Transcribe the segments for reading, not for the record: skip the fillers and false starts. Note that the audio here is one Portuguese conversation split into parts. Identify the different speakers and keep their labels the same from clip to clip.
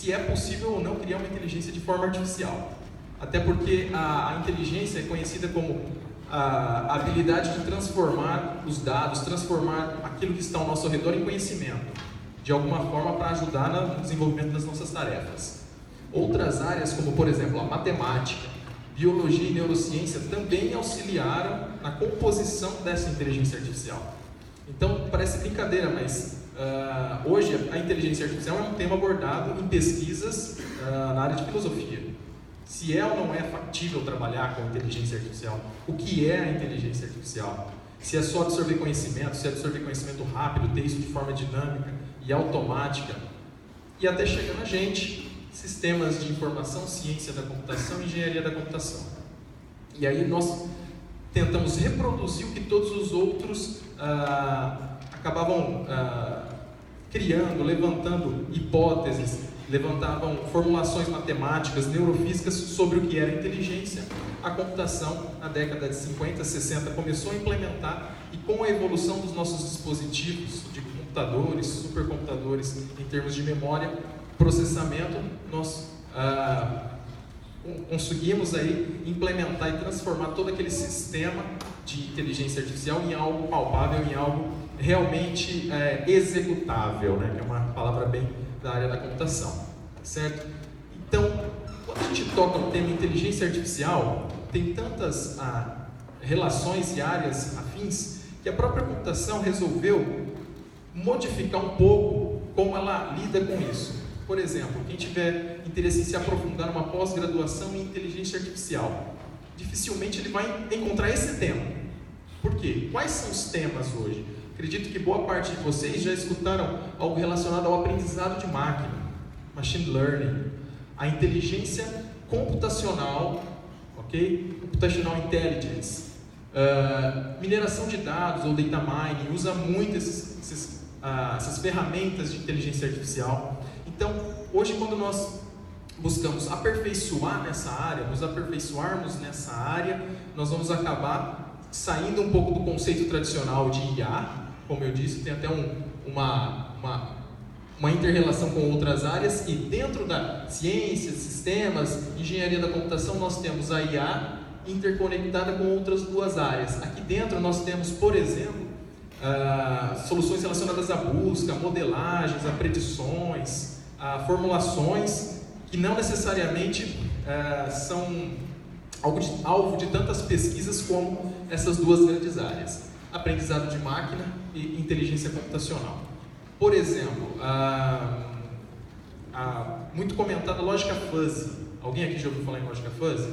Speaker 1: se é possível ou não criar uma inteligência de forma artificial. Até porque a inteligência é conhecida como a habilidade de transformar os dados, transformar aquilo que está ao nosso redor em conhecimento, de alguma forma para ajudar no desenvolvimento das nossas tarefas. Outras áreas, como por exemplo a matemática, biologia e neurociência, também auxiliaram na composição dessa inteligência artificial. Então, parece brincadeira, mas hoje a inteligência artificial é um tema abordado em pesquisas na área de filosofia. Se é ou não é factível trabalhar com inteligência artificial, o que é a inteligência artificial? Se é só absorver conhecimento, se é absorver conhecimento rápido, ter isso de forma dinâmica e automática, e até chegando a gente, sistemas de informação, ciência da computação, engenharia da computação. E aí nós tentamos reproduzir o que todos os outros acabavam criando, levantando hipóteses, levantavam formulações matemáticas, neurofísicas sobre o que era inteligência. A computação, na década de 50, 60, começou a implementar, e com a evolução dos nossos dispositivos, de computadores, supercomputadores, em termos de memória, processamento, nós conseguimos aí implementar e transformar todo aquele sistema de inteligência artificial em algo palpável, em algo realmente executável, né? Que é uma palavra bem da área da computação, certo? Então, quando a gente toca o tema inteligência artificial, tem tantas relações e áreas afins que a própria computação resolveu modificar um pouco como ela lida com isso. Por exemplo, quem tiver interesse em se aprofundar numa pós-graduação em inteligência artificial, dificilmente ele vai encontrar esse tema. Por quê? Quais são os temas hoje? Acredito que boa parte de vocês já escutaram algo relacionado ao aprendizado de máquina, machine learning, a inteligência computacional, ok? Computational intelligence, mineração de dados ou data mining, usa muito essas ferramentas de inteligência artificial. Então, hoje quando nós buscamos aperfeiçoar nessa área, nos aperfeiçoarmos nessa área, nós vamos acabar saindo um pouco do conceito tradicional de IA. Como eu disse, tem até uma inter-relação com outras áreas, e dentro da ciência, sistemas, engenharia da computação, nós temos a IA interconectada com outras duas áreas. Aqui dentro nós temos, por exemplo, soluções relacionadas à busca, a modelagens, a predições, a formulações, que não necessariamente são alvo de tantas pesquisas como essas duas grandes áreas. Aprendizado de máquina e inteligência computacional. Por exemplo, muito comentada lógica fuzzy. Alguém aqui já ouviu falar em lógica fuzzy?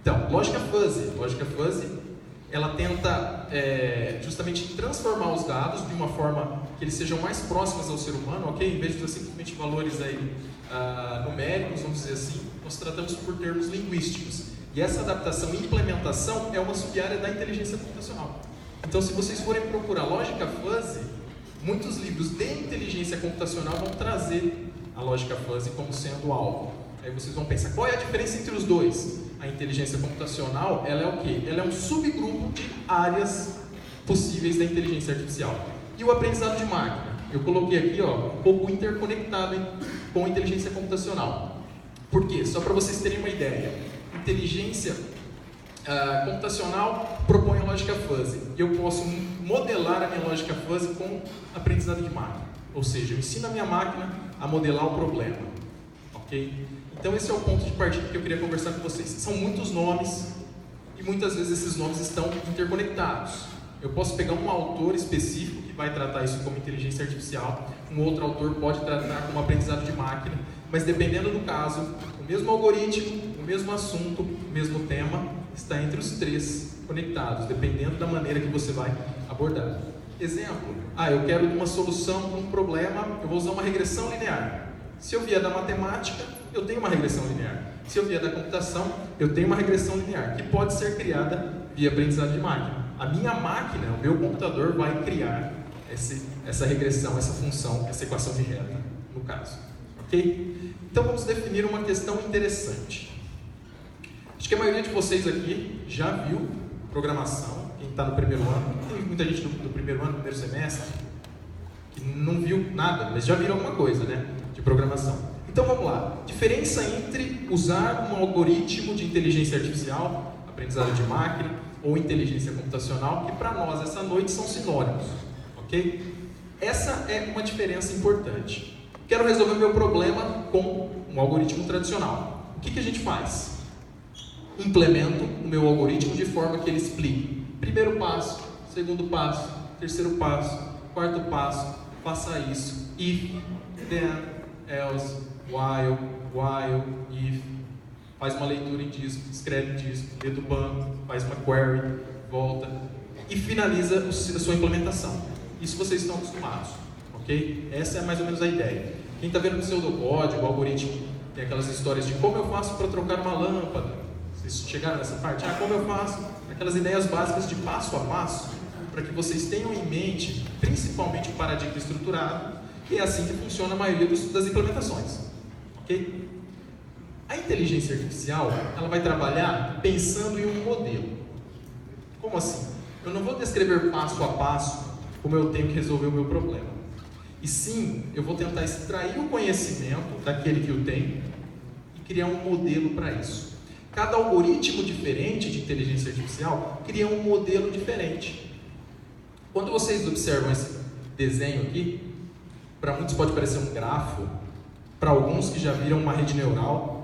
Speaker 1: Então, lógica fuzzy, ela tenta justamente transformar os dados de uma forma que eles sejam mais próximos ao ser humano, ok? Em vez de ter simplesmente valores aí, numéricos, vamos dizer assim, nós tratamos por termos linguísticos. E essa adaptação e implementação é uma sub-área da inteligência computacional. Então, se vocês forem procurar lógica fuzzy, muitos livros de inteligência computacional vão trazer a lógica fuzzy como sendo alvo. Aí vocês vão pensar, qual é a diferença entre os dois? A inteligência computacional, ela é o quê? Ela é um subgrupo de áreas possíveis da inteligência artificial. E o aprendizado de máquina? Eu coloquei aqui, um pouco interconectado com a inteligência computacional. Por quê? Só para vocês terem uma ideia. Inteligência computacional propõe a lógica fuzzy. E eu posso modelar a minha lógica fuzzy com aprendizado de máquina. Ou seja, eu ensino a minha máquina a modelar o problema. Ok? Então esse é o ponto de partida que eu queria conversar com vocês. São muitos nomes e muitas vezes esses nomes estão interconectados. Eu posso pegar um autor específico que vai tratar isso como inteligência artificial, um outro autor pode tratar como aprendizado de máquina, mas dependendo do caso, o mesmo algoritmo, o mesmo assunto, o mesmo tema está entre os três conectados, dependendo da maneira que você vai abordar. Exemplo, eu quero uma solução para um problema, eu vou usar uma regressão linear. Se eu vier da matemática, eu tenho uma regressão linear. Se eu vier da computação, eu tenho uma regressão linear, que pode ser criada via aprendizado de máquina. A minha máquina, o meu computador, vai criar essa regressão, essa função, essa equação de reta, no caso. Ok? Então vamos definir uma questão interessante. Acho que a maioria de vocês aqui já viu programação, quem está no primeiro ano. Tem muita gente do primeiro ano, primeiro semestre, que não viu nada, mas já viram alguma coisa, né, de programação. E Então vamos lá. Diferença entre usar um algoritmo de inteligência artificial, aprendizado de máquina, ou inteligência computacional, que para nós essa noite são sinônimos, ok? Essa é uma diferença importante. Quero resolver meu problema com um algoritmo tradicional. O que a gente faz? Implemento o meu algoritmo de forma que ele explique primeiro passo, segundo passo, terceiro passo, quarto passo, faça isso, if, then, else, while, if, faz uma leitura em disco, escreve em disco, lê do banco, faz uma query, volta e finaliza a sua implementação. Isso vocês estão acostumados, ok? Essa é mais ou menos a ideia. Quem está vendo o pseudocódigo, o algoritmo, tem aquelas histórias de como eu faço para trocar uma lâmpada. Vocês chegaram nessa parte? Como eu faço? Aquelas ideias básicas de passo a passo, para que vocês tenham em mente, principalmente o paradigma estruturado, que é assim que funciona a maioria das implementações, ok? A inteligência artificial, ela vai trabalhar pensando em um modelo. Como assim? Eu não vou descrever passo a passo como eu tenho que resolver o meu problema. E sim, eu vou tentar extrair o conhecimento daquele que eu tenho e criar um modelo para isso. Cada algoritmo diferente de inteligência artificial cria um modelo diferente. Quando vocês observam esse desenho aqui, para muitos pode parecer um grafo, para alguns que já viram uma rede neural,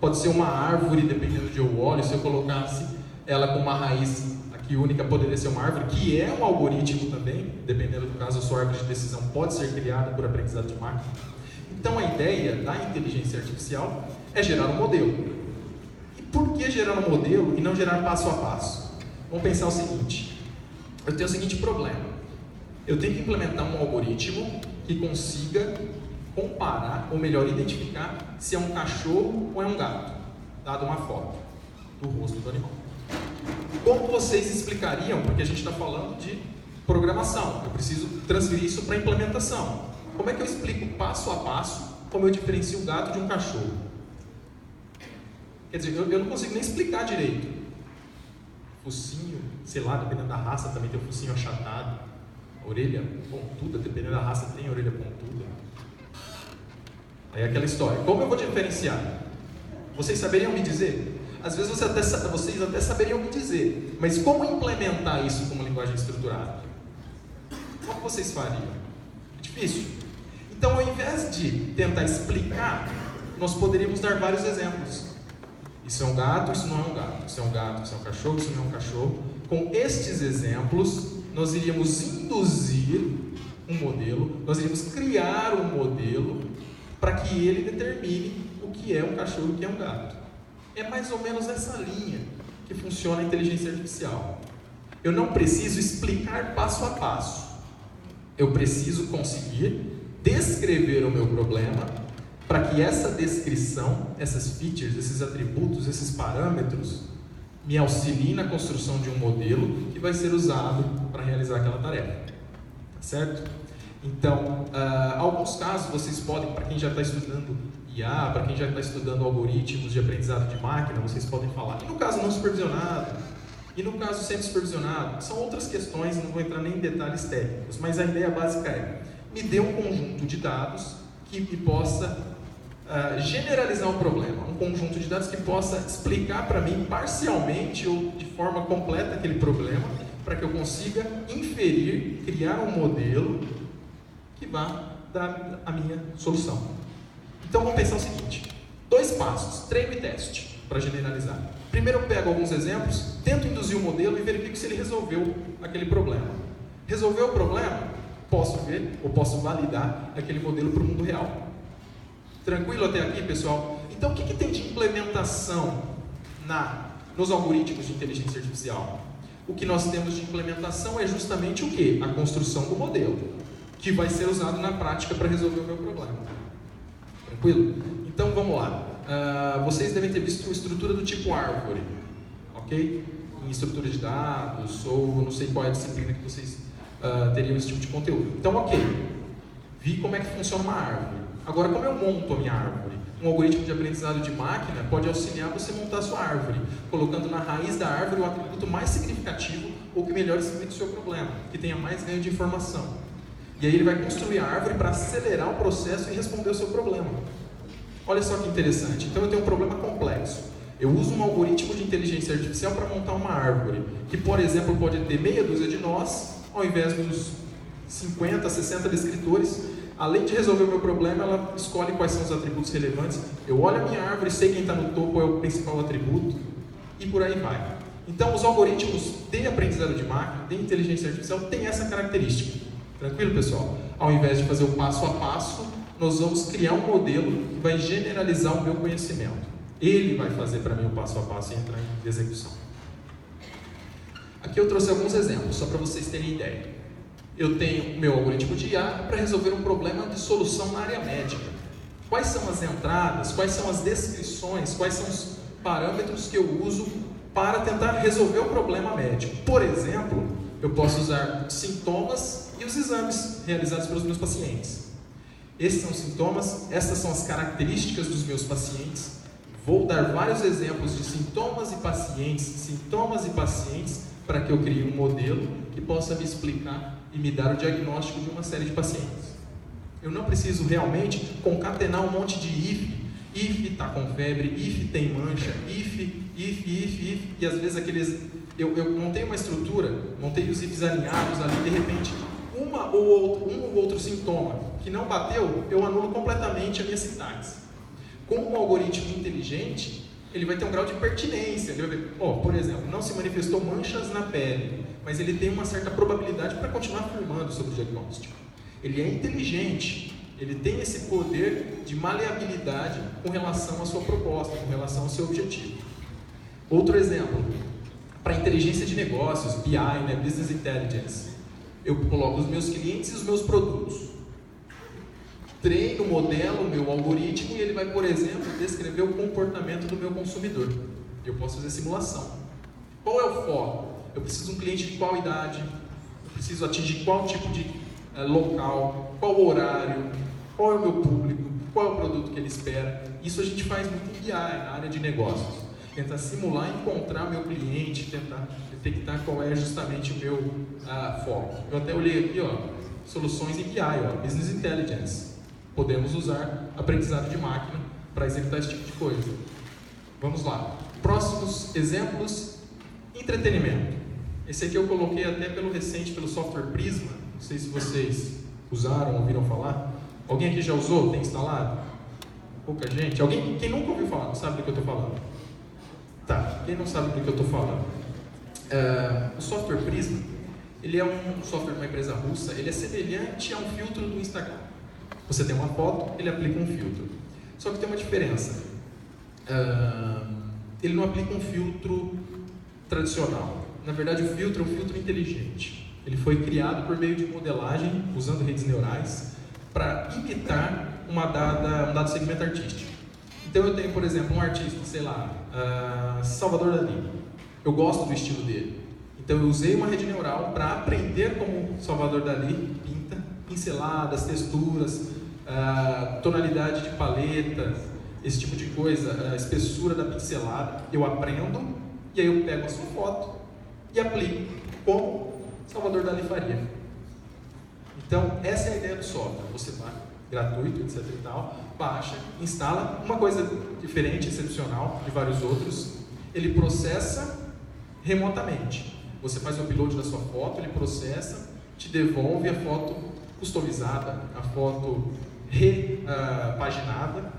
Speaker 1: pode ser uma árvore, dependendo de onde eu olho. Se eu colocasse ela com uma raiz aqui única, poderia ser uma árvore, que é um algoritmo também, dependendo do caso, a sua árvore de decisão pode ser criada por aprendizado de máquina. Então a ideia da inteligência artificial é gerar um modelo. E por que gerar um modelo e não gerar passo a passo? Vamos pensar o seguinte, eu tenho o seguinte problema, eu tenho que implementar um algoritmo que consiga comparar, ou melhor, identificar se é um cachorro ou é um gato, dado uma foto do rosto do animal. Como vocês explicariam, porque a gente está falando de programação, eu preciso transferir isso para implementação. Como é que eu explico passo a passo como eu diferencio um gato de um cachorro? Quer dizer, eu não consigo nem explicar direito. Focinho, sei lá, dependendo da raça também tem o focinho achatado, a orelha pontuda, dependendo da raça tem a orelha pontuda. Aí é aquela história. Como eu vou diferenciar? Vocês saberiam me dizer? Às vezes vocês até saberiam me dizer, mas como implementar isso como linguagem estruturada? Como vocês fariam? É difícil. Então, ao invés de tentar explicar, nós poderíamos dar vários exemplos. Isso é um gato, isso não é um gato. Isso é um gato, isso é um cachorro, isso não é um cachorro. Com estes exemplos, nós iríamos induzir um modelo, nós iríamos criar um modelo para que ele determine o que é um cachorro e o que é um gato. É mais ou menos essa linha que funciona a inteligência artificial. Eu não preciso explicar passo a passo. Eu preciso conseguir descrever o meu problema para que essa descrição, essas features, esses atributos, esses parâmetros me auxiliem na construção de um modelo que vai ser usado para realizar aquela tarefa. Certo? Então, alguns casos vocês podem, para quem já está estudando IA, para quem já está estudando algoritmos de aprendizado de máquina, vocês podem falar. E no caso não supervisionado, e no caso semi-supervisionado, são outras questões, não vou entrar nem em detalhes técnicos, mas a ideia básica é, me dê um conjunto de dados que possa generalizar um problema, um conjunto de dados que possa explicar para mim parcialmente ou de forma completa aquele problema, para que eu consiga inferir, criar um modelo que vá dar a minha solução. Então vamos pensar o seguinte, 2 passos, treino e teste, para generalizar. Primeiro eu pego alguns exemplos, tento induzir o modelo e verifico se ele resolveu aquele problema. Resolveu o problema? Posso ver ou posso validar aquele modelo para o mundo real. Tranquilo até aqui, pessoal? Então o que tem de implementação nos algoritmos de inteligência artificial? O que nós temos de implementação é justamente o quê? A construção do modelo, que vai ser usado na prática para resolver o meu problema. Tranquilo? Então vamos lá. Vocês devem ter visto estrutura do tipo árvore, ok? Em estrutura de dados, ou não sei qual é a disciplina que vocês teriam esse tipo de conteúdo. Então, ok. Vi como é que funciona uma árvore. Agora, como eu monto a minha árvore? Um algoritmo de aprendizado de máquina pode auxiliar você a montar a sua árvore, colocando na raiz da árvore o atributo mais significativo ou que melhor explique o seu problema, que tenha mais ganho de informação. E aí ele vai construir a árvore para acelerar o processo e responder o seu problema. Olha só que interessante. Então eu tenho um problema complexo. Eu uso um algoritmo de inteligência artificial para montar uma árvore, que, por exemplo, pode ter meia dúzia de nós, ao invés dos 50, 60 descritores. Além de resolver o meu problema, ela escolhe quais são os atributos relevantes. Eu olho a minha árvore, sei quem está no topo é o principal atributo, e por aí vai. Então, os algoritmos de aprendizado de máquina, de inteligência artificial, têm essa característica. Tranquilo, pessoal? Ao invés de fazer o passo a passo, nós vamos criar um modelo que vai generalizar o meu conhecimento. Ele vai fazer para mim o passo a passo e entrar em execução. Aqui eu trouxe alguns exemplos, só para vocês terem ideia. Eu tenho meu algoritmo de IA para resolver um problema de solução na área médica. Quais são as entradas, quais são as descrições, quais são os parâmetros que eu uso para tentar resolver o problema médico? Por exemplo, eu posso usar sintomas e os exames realizados pelos meus pacientes. Esses são os sintomas, essas são as características dos meus pacientes. Vou dar vários exemplos de sintomas e pacientes, para que eu crie um modelo que possa me explicar e me dar o diagnóstico de uma série de pacientes. Eu não preciso realmente concatenar um monte de if está com febre, if tem mancha, if, e às vezes eu montei uma estrutura, montei os ifs alinhados ali, de repente um ou outro sintoma que não bateu, eu anulo completamente a minha sintaxe. Com um algoritmo inteligente, ele vai ter um grau de pertinência. Ele vai ver, por exemplo, não se manifestou manchas na pele, mas ele tem uma certa probabilidade para continuar afirmando sobre o diagnóstico. Ele é inteligente, ele tem esse poder de maleabilidade com relação à sua proposta, com relação ao seu objetivo. Outro exemplo, para inteligência de negócios, BI, Business Intelligence. Eu coloco os meus clientes e os meus produtos. Treino, modelo o meu algoritmo e ele vai, por exemplo, descrever o comportamento do meu consumidor. Eu posso fazer simulação. Qual é o foco? Eu preciso de um cliente de qual idade? Eu preciso atingir qual tipo de local? Qual horário? Qual é o meu público? Qual é o produto que ele espera? Isso a gente faz muito em BI, na área de negócios. Tentar simular, encontrar meu cliente, tentar detectar qual é justamente o meu foco. Eu até olhei aqui, soluções em BI, Business Intelligence. Podemos usar aprendizado de máquina para executar esse tipo de coisa. Vamos lá. Próximos exemplos. Entretenimento. Esse aqui eu coloquei até pelo software Prisma. Não sei se vocês usaram, ouviram falar. Alguém aqui já usou? Tem instalado? Pouca gente. Quem nunca ouviu falar, não sabe do que eu estou falando? Tá. Quem não sabe do que eu estou falando? O software Prisma, ele é um software de uma empresa russa. Ele é semelhante a um filtro do Instagram. Você tem uma foto, ele aplica um filtro. Só que tem uma diferença. Ele não aplica um filtro tradicional. Na verdade, o filtro é um filtro inteligente. Ele foi criado por meio de modelagem, usando redes neurais, para imitar um dado segmento artístico. Então eu tenho, por exemplo, um artista, Salvador Dalí. Eu gosto do estilo dele. Então eu usei uma rede neural para aprender como Salvador Dalí pinta, pinceladas, texturas, tonalidade de paleta, esse tipo de coisa, a espessura da pincelada. Eu aprendo e aí eu pego a sua foto e aplico como Salvador Dalí faria. Então, essa é a ideia do software. Você vai, gratuito, etc e tal, baixa, instala, uma coisa diferente, excepcional de vários outros, ele processa remotamente. Você faz o upload da sua foto, ele processa, te devolve a foto customizada, a foto repaginada.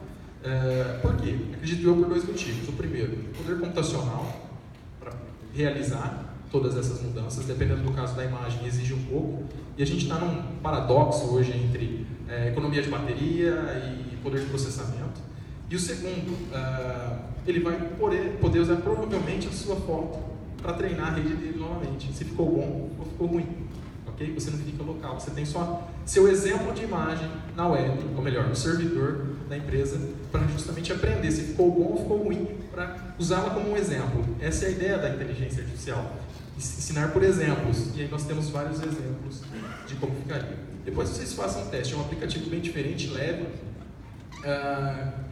Speaker 1: Por quê? Acredito eu por dois motivos. O primeiro, poder computacional para realizar todas essas mudanças, dependendo do caso da imagem, exige um pouco. E a gente está num paradoxo hoje entre economia de bateria e poder de processamento. E o segundo, ele vai poder usar provavelmente a sua foto para treinar a rede dele novamente, se ficou bom ou ficou ruim. Okay? Você não fica local, você tem só seu exemplo de imagem na web, ou melhor, no servidor da empresa, para justamente aprender se ficou bom ou ficou ruim, para usá-la como um exemplo. Essa é a ideia da inteligência artificial, ensinar por exemplos, e aí nós temos vários exemplos de como ficaria. Depois vocês façam um teste, é um aplicativo bem diferente, leve.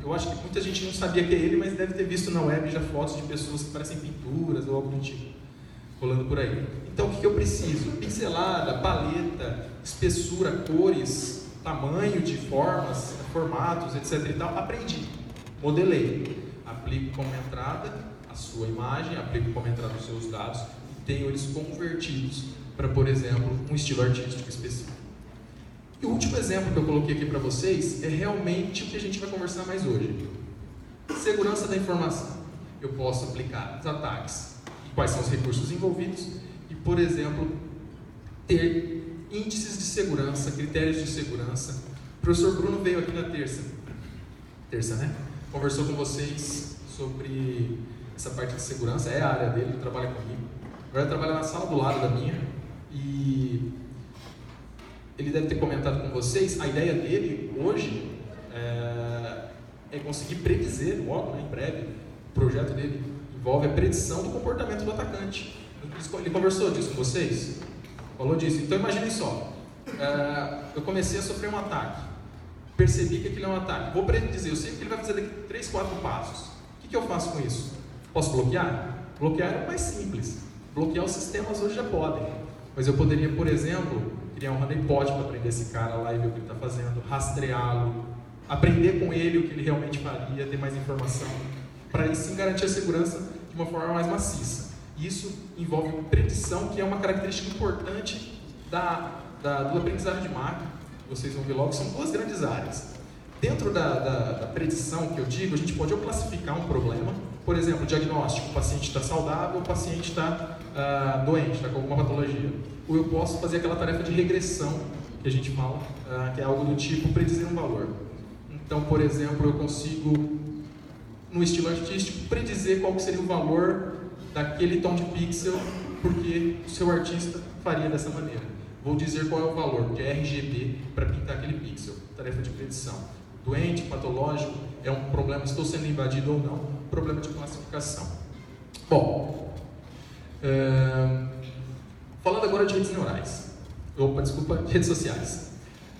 Speaker 1: Eu acho que muita gente não sabia que é ele, mas deve ter visto na web já fotos de pessoas que parecem pinturas ou algo do tipo, rolando por aí. Então o que eu preciso? Pincelada, paleta, espessura, cores, tamanho de formas, formatos, etc. e tal, aprendi, modelei, aplico como entrada a sua imagem, aplico como entrada os seus dados e tenho eles convertidos para, por exemplo, um estilo artístico específico. E o último exemplo que eu coloquei aqui para vocês é realmente o que a gente vai conversar mais hoje. Segurança da informação. Eu posso aplicar os ataques e quais são os recursos envolvidos e, por exemplo, ter índices de segurança, critérios de segurança. O professor Bruno veio aqui na terça, né? Conversou com vocês sobre essa parte de segurança, é a área dele, ele trabalha comigo. Agora ele trabalha na sala do lado da minha e ele deve ter comentado com vocês, a ideia dele hoje é conseguir predizer, logo, né, em breve, o projeto dele envolve a predição do comportamento do atacante. Ele conversou disso com vocês? Falou disso. Então imaginem só, eu comecei a sofrer um ataque, percebi que aquilo é um ataque, vou predizer, eu sei que ele vai fazer daqui 3, 4 passos. O que eu faço com isso? Posso bloquear? Bloquear é mais simples. Bloquear os sistemas hoje já podem. Mas eu poderia, por exemplo, criar um honeypot para prender esse cara lá e ver o que ele está fazendo, rastreá-lo, aprender com ele o que ele realmente faria, ter mais informação, para aí sim garantir a segurança de uma forma mais maciça. Isso envolve predição, que é uma característica importante do aprendizado de máquina. Vocês vão ver logo, são duas grandes áreas. Dentro da predição que eu digo, a gente pode ou classificar um problema, por exemplo, diagnóstico, o paciente está saudável, o paciente está doente, está com alguma patologia. Ou eu posso fazer aquela tarefa de regressão, que a gente fala, que é algo do tipo predizer um valor. Então, por exemplo, eu consigo, no estilo artístico, predizer qual seria o valor daquele tom de pixel, porque o seu artista faria dessa maneira. Vou dizer qual é o valor, que é RGB, para pintar aquele pixel, tarefa de predição. Doente, patológico, é um problema, estou sendo invadido ou não, problema de classificação. Bom, falando agora de redes neurais, de redes sociais.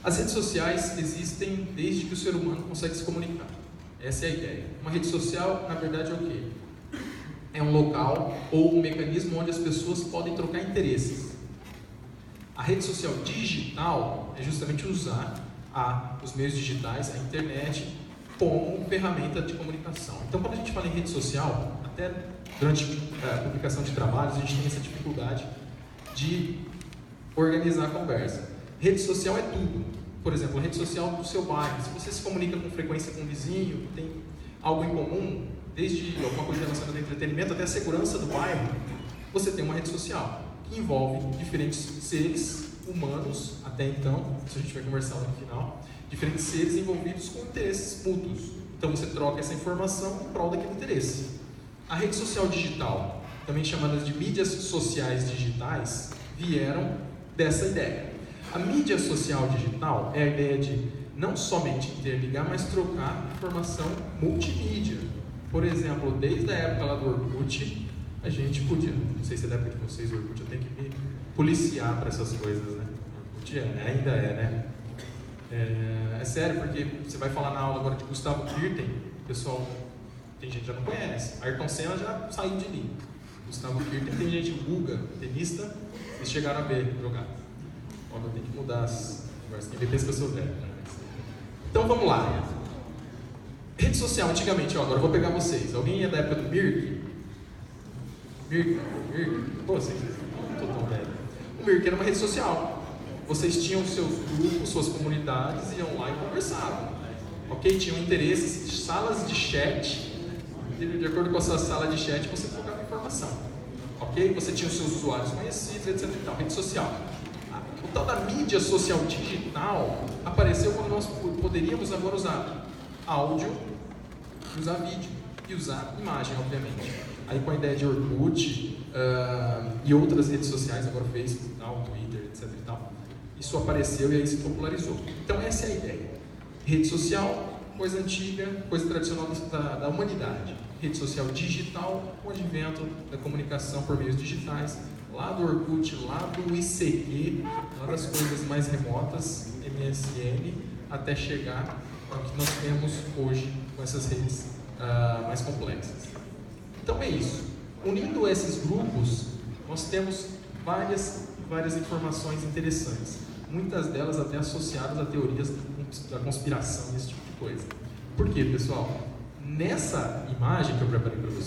Speaker 1: As redes sociais existem desde que o ser humano consegue se comunicar. Essa é a ideia. Uma rede social, na verdade, é o quê? É um local ou um mecanismo onde as pessoas podem trocar interesses. A rede social digital é justamente usar os meios digitais, a internet, como ferramenta de comunicação. Então, quando a gente fala em rede social, até durante a publicação de trabalhos, a gente tem essa dificuldade de organizar a conversa. Rede social é tudo. Por exemplo, a rede social do seu bairro. Se você se comunica com frequência com um vizinho, tem algo em comum, desde alguma coisa relacionada ao entretenimento até a segurança do bairro, você tem uma rede social que envolve diferentes seres humanos, até então, isso a gente vai conversar lá no final, diferentes seres envolvidos com interesses mútuos. Então você troca essa informação em prol daquele interesse. A rede social digital, também chamadas de mídias sociais digitais, vieram dessa ideia. A mídia social digital é a ideia de não somente interligar, mas trocar informação multimídia. Por exemplo, desde a época lá do Orkut, a gente podia, não sei se é da época de vocês, o Orkut, eu tenho que me policiar para essas coisas, né? Orkut ainda é, né? É sério, porque você vai falar na aula agora de Gustavo Kirten, pessoal, tem gente que já não conhece. Ayrton Senna já saiu de linha. Gustavo Kirten, tem gente, Guga, tenista, eles chegaram a ver jogar. Ó, eu tenho que mudar as conversas, quem pensa que eu sou velho. Então vamos lá. Rede social, antigamente, ó, agora eu vou pegar vocês. Alguém é da época do Mirk? Mirk? Pô, vocês não estou tão velho. O Mirk era uma rede social. Vocês tinham seus grupos, suas comunidades, iam lá e conversavam. Ok? Tinham interesses, salas de chat. De acordo com a sua sala de chat, você trocava informação. Ok? Você tinha os seus usuários conhecidos, etc. Então, rede social. O tal da mídia social digital apareceu quando nós poderíamos agora usar áudio, usar vídeo e usar imagem, obviamente. Aí com a ideia de Orkut e outras redes sociais, agora o Facebook, o Twitter, etc. e tal, isso apareceu e aí se popularizou. Então essa é a ideia. Rede social, coisa antiga, coisa tradicional da humanidade. Rede social digital, o advento da comunicação por meios digitais, lá do Orkut, lá do ICQ, lá das coisas mais remotas, MSN, até chegar ao que nós temos hoje com essas redes mais complexas. Então é isso. Unindo esses grupos, nós temos várias informações interessantes. muitas delas até associadas a teorias da conspiração, esse tipo de coisa. Por quê, pessoal? Nessa imagem que eu preparei para vocês,